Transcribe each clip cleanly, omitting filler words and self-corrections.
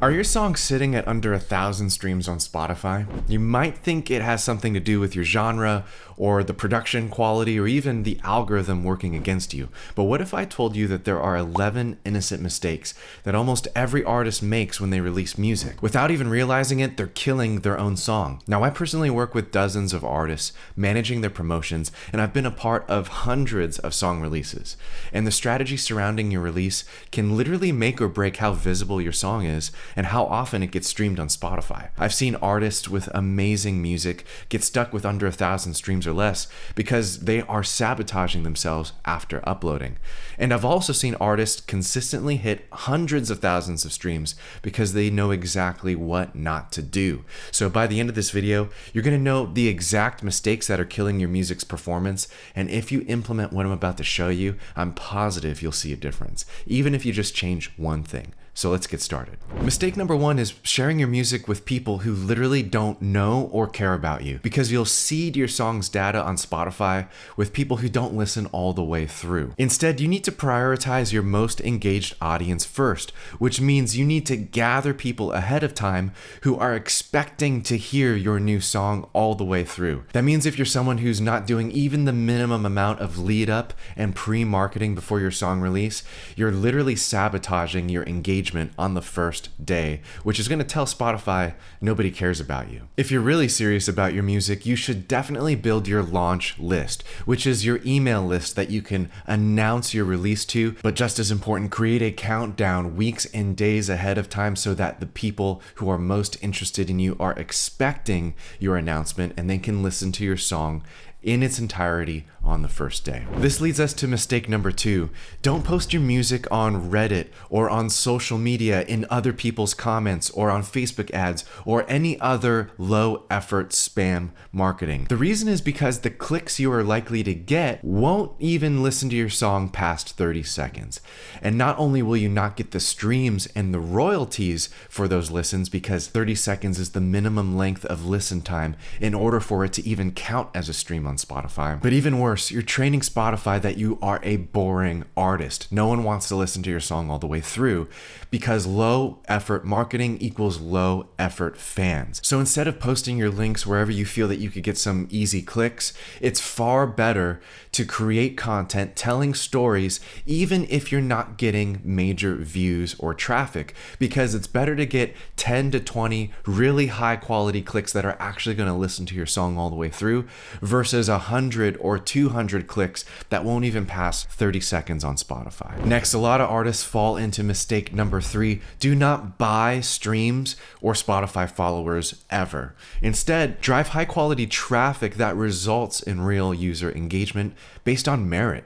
Are your songs sitting at under 1,000 streams on Spotify? You might think it has something to do with your genre or the production quality or even the algorithm working against you. But what if I told you that there are 11 innocent mistakes that almost every artist makes when they release music? Without even realizing it, they're killing their own song. Now, I personally work with dozens of artists managing their promotions, and I've been a part of hundreds of song releases. And the strategy surrounding your release can literally make or break how visible your song is and how often it gets streamed on Spotify. I've seen artists with amazing music get stuck with under 1,000 streams or less because they are sabotaging themselves after uploading. And I've also seen artists consistently hit hundreds of thousands of streams because they know exactly what not to do. So by the end of this video, you're gonna know the exact mistakes that are killing your music's performance, and if you implement what I'm about to show you, I'm positive you'll see a difference, even if you just change one thing. So let's get started. Mistake number one is sharing your music with people who literally don't know or care about you, because you'll seed your song's data on Spotify with people who don't listen all the way through. Instead, you need to prioritize your most engaged audience first, which means you need to gather people ahead of time who are expecting to hear your new song all the way through. That means if you're someone who's not doing even the minimum amount of lead up and pre-marketing before your song release, you're literally sabotaging your engagement on the first day, which is going to tell Spotify nobody cares about you. If you're really serious about your music, you should definitely build your launch list, which is your email list that you can announce your release to, but just as important, create a countdown weeks and days ahead of time so that the people who are most interested in you are expecting your announcement and they can listen to your song in its entirety on the first day. This leads us to mistake number two. Don't post your music on Reddit or on social media in other people's comments or on Facebook ads or any other low effort spam marketing. The reason is because the clicks you are likely to get won't even listen to your song past 30 seconds. And not only will you not get the streams and the royalties for those listens, because 30 seconds is the minimum length of listen time in order for it to even count as a stream on Spotify, but even worse, you're training Spotify that you are a boring artist. No one wants to listen to your song all the way through because low effort marketing equals low effort fans. So instead of posting your links wherever you feel that you could get some easy clicks, it's far better to create content telling stories even if you're not getting major views or traffic, because it's better to get 10 to 20 really high quality clicks that are actually going to listen to your song all the way through versus 100 or 200 clicks that won't even pass 30 seconds on Spotify. Next, a lot of artists fall into mistake number three. Do not buy streams or Spotify followers ever. Instead, drive high quality traffic that results in real user engagement based on merit.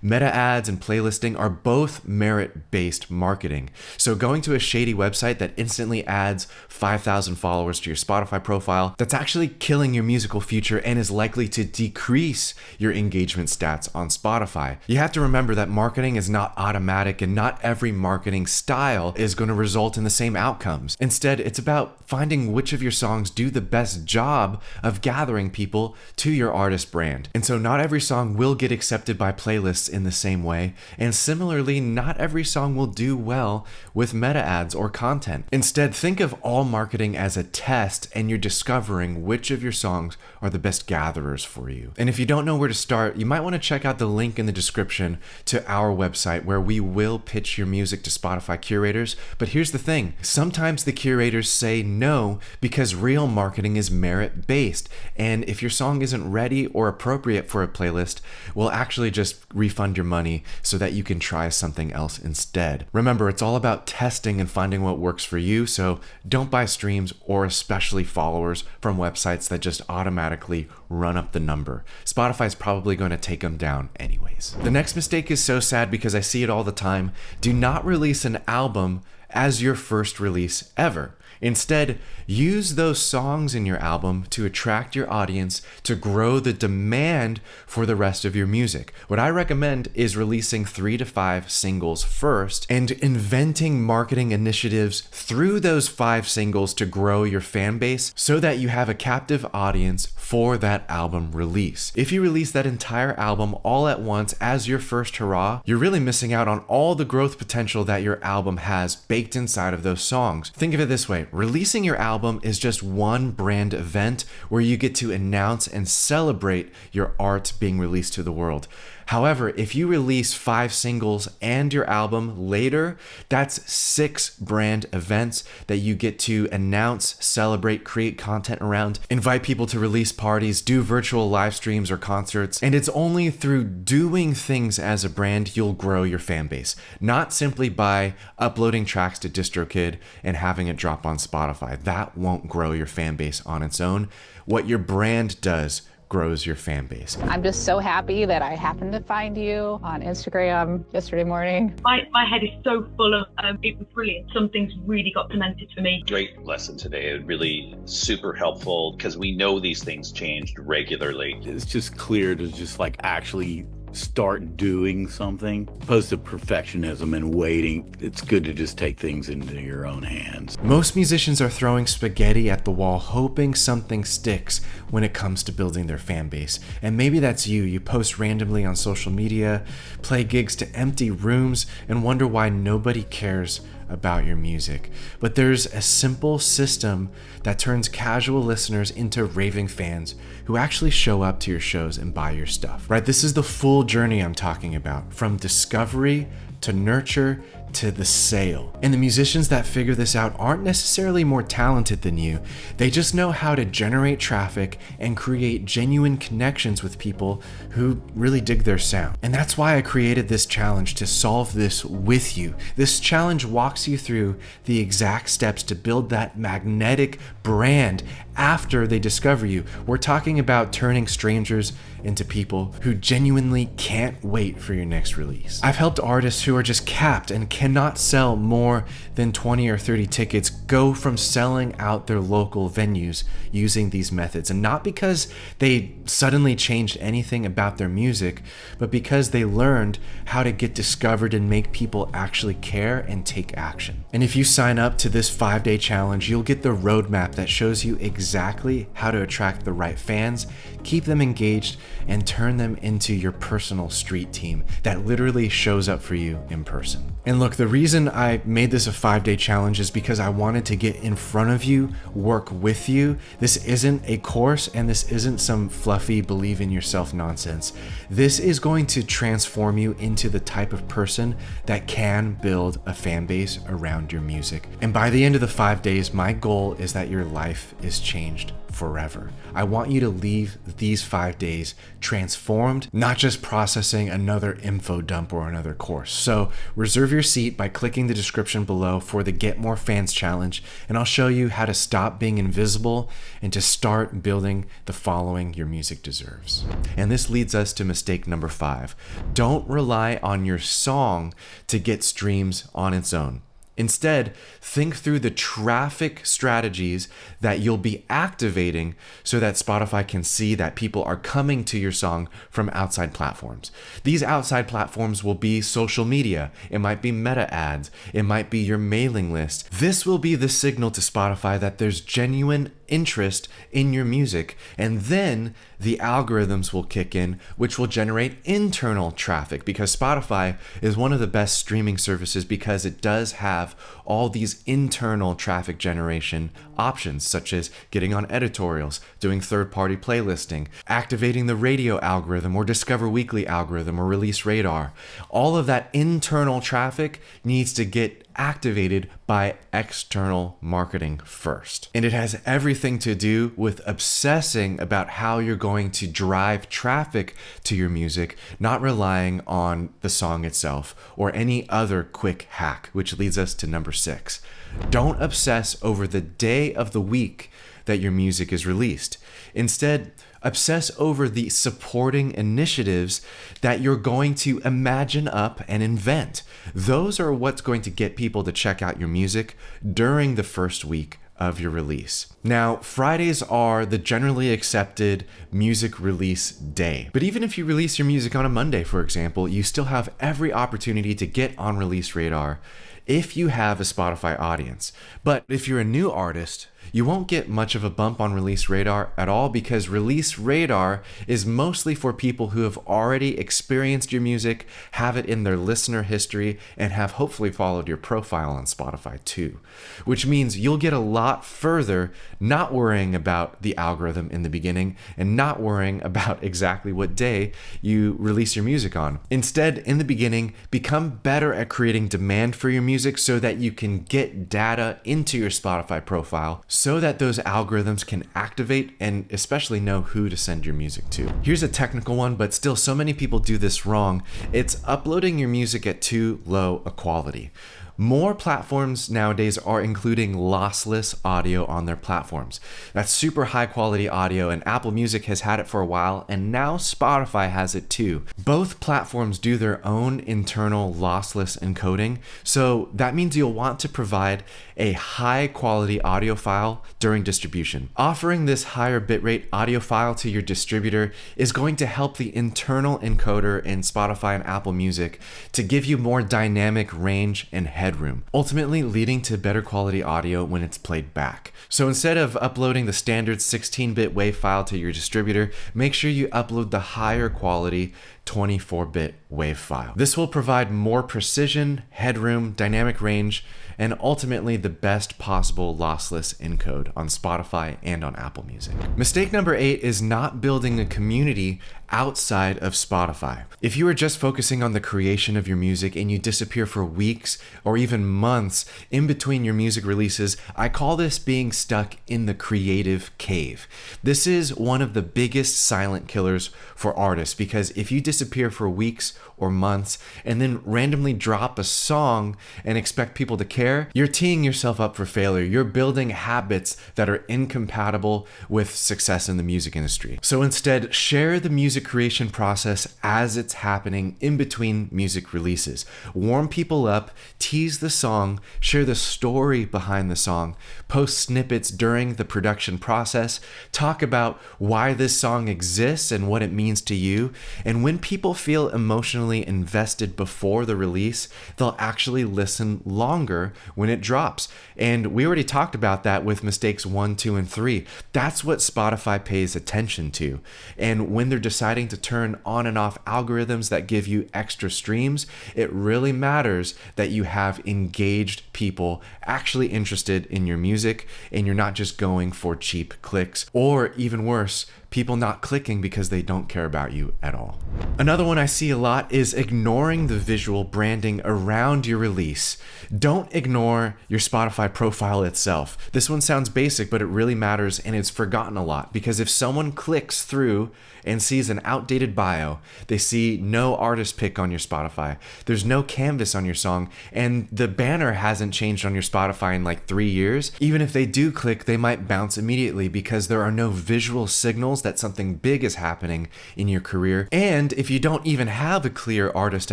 Meta ads and playlisting are both merit-based marketing. So going to a shady website that instantly adds 5,000 followers to your Spotify profile, that's actually killing your musical future and is likely to decrease your engagement stats on Spotify. You have to remember that marketing is not automatic and not every marketing style is going to result in the same outcomes. Instead, it's about finding which of your songs do the best job of gathering people to your artist brand. And so not every song will get accepted by playlists in the same way, and similarly, not every song will do well with meta ads or content. Instead, think of all marketing as a test, and you're discovering which of your songs are the best gatherers for you. And if you don't know where to start, you might want to check out the link in the description to our website where we will pitch your music to Spotify curators. But here's the thing, sometimes the curators say no because real marketing is merit-based, and if your song isn't ready or appropriate for a playlist, we'll actually just refund your money so that you can try something else instead. Remember, it's all about testing and finding what works for you, so don't buy streams or especially followers from websites that just automatically run up the number. Spotify's probably going to take them down anyways. The next mistake is so sad because I see it all the time. Do not release an album as your first release ever. Instead, use those songs in your album to attract your audience, to grow the demand for the rest of your music. What I recommend is releasing 3 to 5 singles first and inventing marketing initiatives through those 5 singles to grow your fan base so that you have a captive audience for that album release. If you release that entire album all at once as your first hurrah, you're really missing out on all the growth potential that your album has baked baked inside of those songs. Think of it this way. Releasing your album is just one brand event where you get to announce and celebrate your art being released to the world. However, if you release 5 singles and your album later, that's 6 brand events that you get to announce, celebrate, create content around, invite people to release parties, do virtual live streams or concerts. And it's only through doing things as a brand you'll grow your fan base, not simply by uploading tracks to DistroKid and having it drop on Spotify. That won't grow your fan base on its own. What your brand does grows your fan base. I'm just so happy that I happened to find you on Instagram yesterday morning. My head is so full of, it was brilliant. Some things really got cemented for me. Great lesson today. Really super helpful because we know these things changed regularly. It's just clear to just like actually start doing something opposed to perfectionism and waiting. It's good to just take things into your own hands. Most musicians are throwing spaghetti at the wall hoping something sticks when it comes to building their fan base. And maybe that's you. You post randomly on social media, play gigs to empty rooms, and wonder why nobody cares about your music. But there's a simple system that turns casual listeners into raving fans who actually show up to your shows and buy your stuff, right? This is the full journey I'm talking about, from discovery to nurture to the sale. And the musicians that figure this out aren't necessarily more talented than you. They just know how to generate traffic and create genuine connections with people who really dig their sound. And that's why I created this challenge to solve this with you. This challenge walks you through the exact steps to build that magnetic brand after they discover you. We're talking about turning strangers into people who genuinely can't wait for your next release. I've helped artists who are just capped and cannot sell more than 20 or 30 tickets go from selling out their local venues using these methods. And not because they suddenly changed anything about their music, but because they learned how to get discovered and make people actually care and take action. And if you sign up to this 5-day challenge, you'll get the roadmap that shows you exactly how to attract the right fans, keep them engaged, and turn them into your personal street team that literally shows up for you in person. And look, the reason I made this a 5-day challenge is because I wanted to get in front of you, work with you. This isn't a course, and this isn't some fluffy believe in yourself nonsense. This is going to transform you into the type of person that can build a fan base around your music. And by the end of the 5 days, my goal is that your life is changed forever. I want you to leave these 5 days transformed, not just processing another info dump or another course. So reserve your seat by clicking the description below for the Get More Fans Challenge, and I'll show you how to stop being invisible and to start building the following your music deserves. And this leads us to mistake number 5. Don't rely on your song to get streams on its own. Instead, think through the traffic strategies that you'll be activating so that Spotify can see that people are coming to your song from outside platforms. These outside platforms will be social media. It might be meta ads. It might be your mailing list. This will be the signal to Spotify that there's genuine interest in your music, and then the algorithms will kick in, which will generate internal traffic, because Spotify is one of the best streaming services because it does have all these internal traffic generation options, such as getting on editorials, doing third-party playlisting, activating the radio algorithm or Discover Weekly algorithm or Release Radar. All of that internal traffic needs to get activated by external marketing first. And it has everything to do with obsessing about how you're going to drive traffic to your music, not relying on the song itself or any other quick hack, which leads us to number 6. Don't obsess over the day of the week that your music is released. Instead, obsess over the supporting initiatives that you're going to imagine up and invent. Those are what's going to get people to check out your music during the first week of your release. Now, Fridays are the generally accepted music release day. But even if you release your music on a Monday, for example, you still have every opportunity to get on Release Radar if you have a Spotify audience. But if you're a new artist, you won't get much of a bump on Release Radar at all, because Release Radar is mostly for people who have already experienced your music, have it in their listener history, and have hopefully followed your profile on Spotify too. Which means you'll get a lot further not worrying about the algorithm in the beginning and not worrying about exactly what day you release your music on. Instead, in the beginning, become better at creating demand for your music so that you can get data into your Spotify profile, so that those algorithms can activate and especially know who to send your music to. Here's a technical one, but still so many people do this wrong. It's uploading your music at too low a quality. More platforms nowadays are including lossless audio on their platforms. That's super high quality audio, and Apple Music has had it for a while, and now Spotify has it too. Both platforms do their own internal lossless encoding, so that means you'll want to provide a high quality audio file during distribution. Offering this higher bitrate audio file to your distributor is going to help the internal encoder in Spotify and Apple Music to give you more dynamic range and headroom, ultimately leading to better quality audio when it's played back. So instead of uploading the standard 16-bit WAV file to your distributor, make sure you upload the higher quality 24-bit WAV file. This will provide more precision, headroom, dynamic range, and ultimately the best possible lossless encode on Spotify and on Apple Music. Mistake number 8 is not building a community outside of Spotify. If you are just focusing on the creation of your music and you disappear for weeks or even months in between your music releases, I call this being stuck in the creative cave. This is one of the biggest silent killers for artists, because if you disappear for weeks or months and then randomly drop a song and expect people to care, you're teeing yourself up for failure. You're building habits that are incompatible with success in the music industry. So instead, share the music creation process as it's happening in between music releases. Warm people up, tease the song, share the story behind the song, post snippets during the production process, talk about why this song exists and what it means to you. And when people feel emotionally invested before the release, they'll actually listen longer when it drops. And we already talked about that with mistakes 1, 2, and 3. That's what Spotify pays attention to. And when they're deciding to turn on and off algorithms that give you extra streams, it really matters that you have engaged people actually interested in your music and you're not just going for cheap clicks, or even worse, people not clicking because they don't care about you at all. Another one I see a lot is ignoring the visual branding around your release. Don't ignore your Spotify profile itself. This one sounds basic, but it really matters, and it's forgotten a lot, because if someone clicks through and sees an outdated bio, they see no artist pick on your Spotify, there's no canvas on your song, and the banner hasn't changed on your Spotify in like 3 years, even if they do click, they might bounce immediately because there are no visual signals that something big is happening in your career. And if you don't even have a clear artist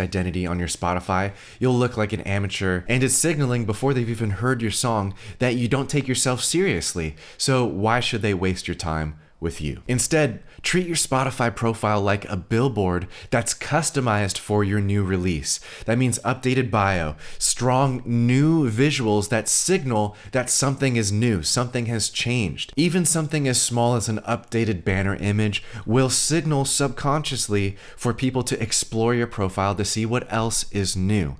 identity on your Spotify, you'll look like an amateur, and it's signaling before they've even heard your song that you don't take yourself seriously. So why should they waste your time with you? Instead, treat your Spotify profile like a billboard that's customized for your new release. That means updated bio, strong new visuals that signal that something is new, something has changed. Even something as small as an updated banner image will signal subconsciously for people to explore your profile to see what else is new.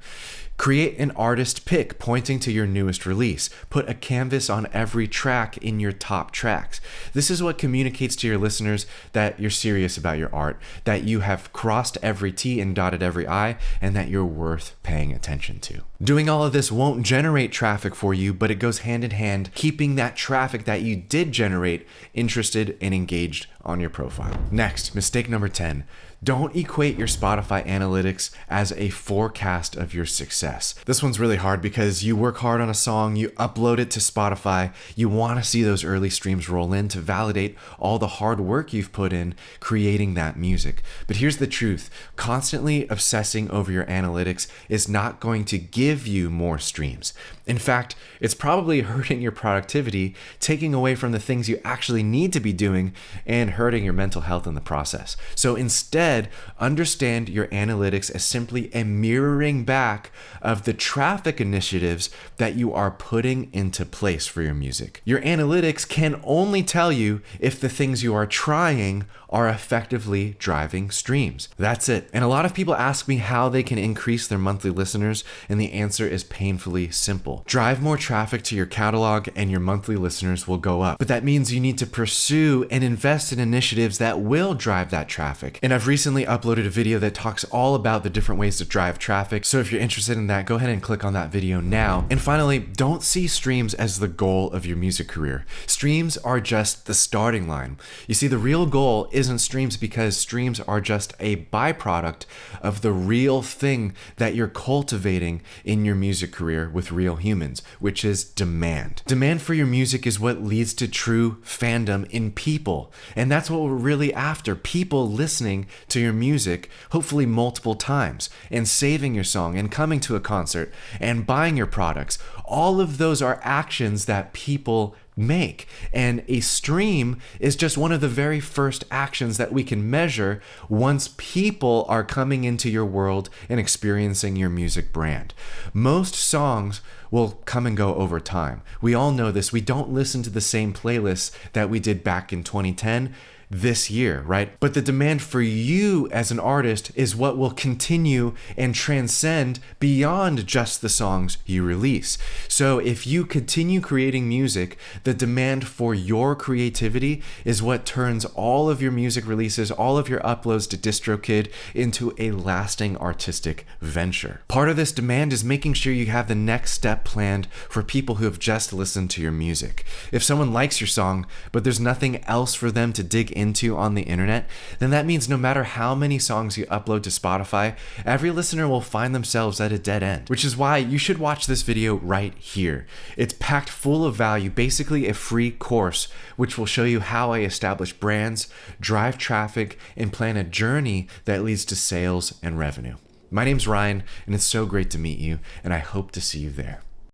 Create an artist pick pointing to your newest release. Put a canvas on every track in your top tracks. This is what communicates to your listeners that you're serious about your art, that you have crossed every T and dotted every I, and that you're worth paying attention to. Doing all of this won't generate traffic for you, but it goes hand in hand, keeping that traffic that you did generate interested and engaged on your profile. Next, mistake number 10. Don't equate your Spotify analytics as a forecast of your success. This one's really hard because you work hard on a song, you upload it to Spotify, you want to see those early streams roll in to validate all the hard work you've put in creating that music. But here's the truth. Constantly obsessing over your analytics is not going to give you more streams. In fact, it's probably hurting your productivity, taking away from the things you actually need to be doing, and hurting your mental health in the process. So instead, understand your analytics as simply a mirroring back of the traffic initiatives that you are putting into place for your music. Your analytics can only tell you if the things you are trying are effectively driving streams. That's it. And a lot of people ask me how they can increase their monthly listeners, and the answer is painfully simple. Drive more traffic to your catalog and your monthly listeners will go up. But that means you need to pursue and invest in initiatives that will drive that traffic. And I've recently uploaded a video that talks all about the different ways to drive traffic. So if you're interested in that, go ahead and click on that video now. And finally, don't see streams as the goal of your music career. Streams are just the starting line. You see, the real goal isn't streams, because streams are just a byproduct of the real thing that you're cultivating in your music career with real humans, which is demand. Demand for your music is what leads to true fandom in people. And that's what we're really after. People listening to your music, hopefully multiple times, and saving your song, and coming to a concert, and buying your products. All of those are actions that people make. And a stream is just one of the very first actions that we can measure once people are coming into your world and experiencing your music brand. Most songs will come and go over time. We all know this. We don't listen to the same playlists that we did back in 2010 this year, right? But the demand for you as an artist is what will continue and transcend beyond just the songs you release. So if you continue creating music, the demand for your creativity is what turns all of your music releases, all of your uploads to DistroKid into a lasting artistic venture. Part of this demand is making sure you have the next step planned for people who have just listened to your music. If someone likes your song, but there's nothing else for them to dig into on the internet, then that means no matter how many songs you upload to Spotify, every listener will find themselves at a dead end, which is why you should watch this video right here. It's packed full of value, basically a free course, which will show you how I establish brands, drive traffic, and plan a journey that leads to sales and revenue. My name's Ryan, and it's so great to meet you, and I hope to see you there.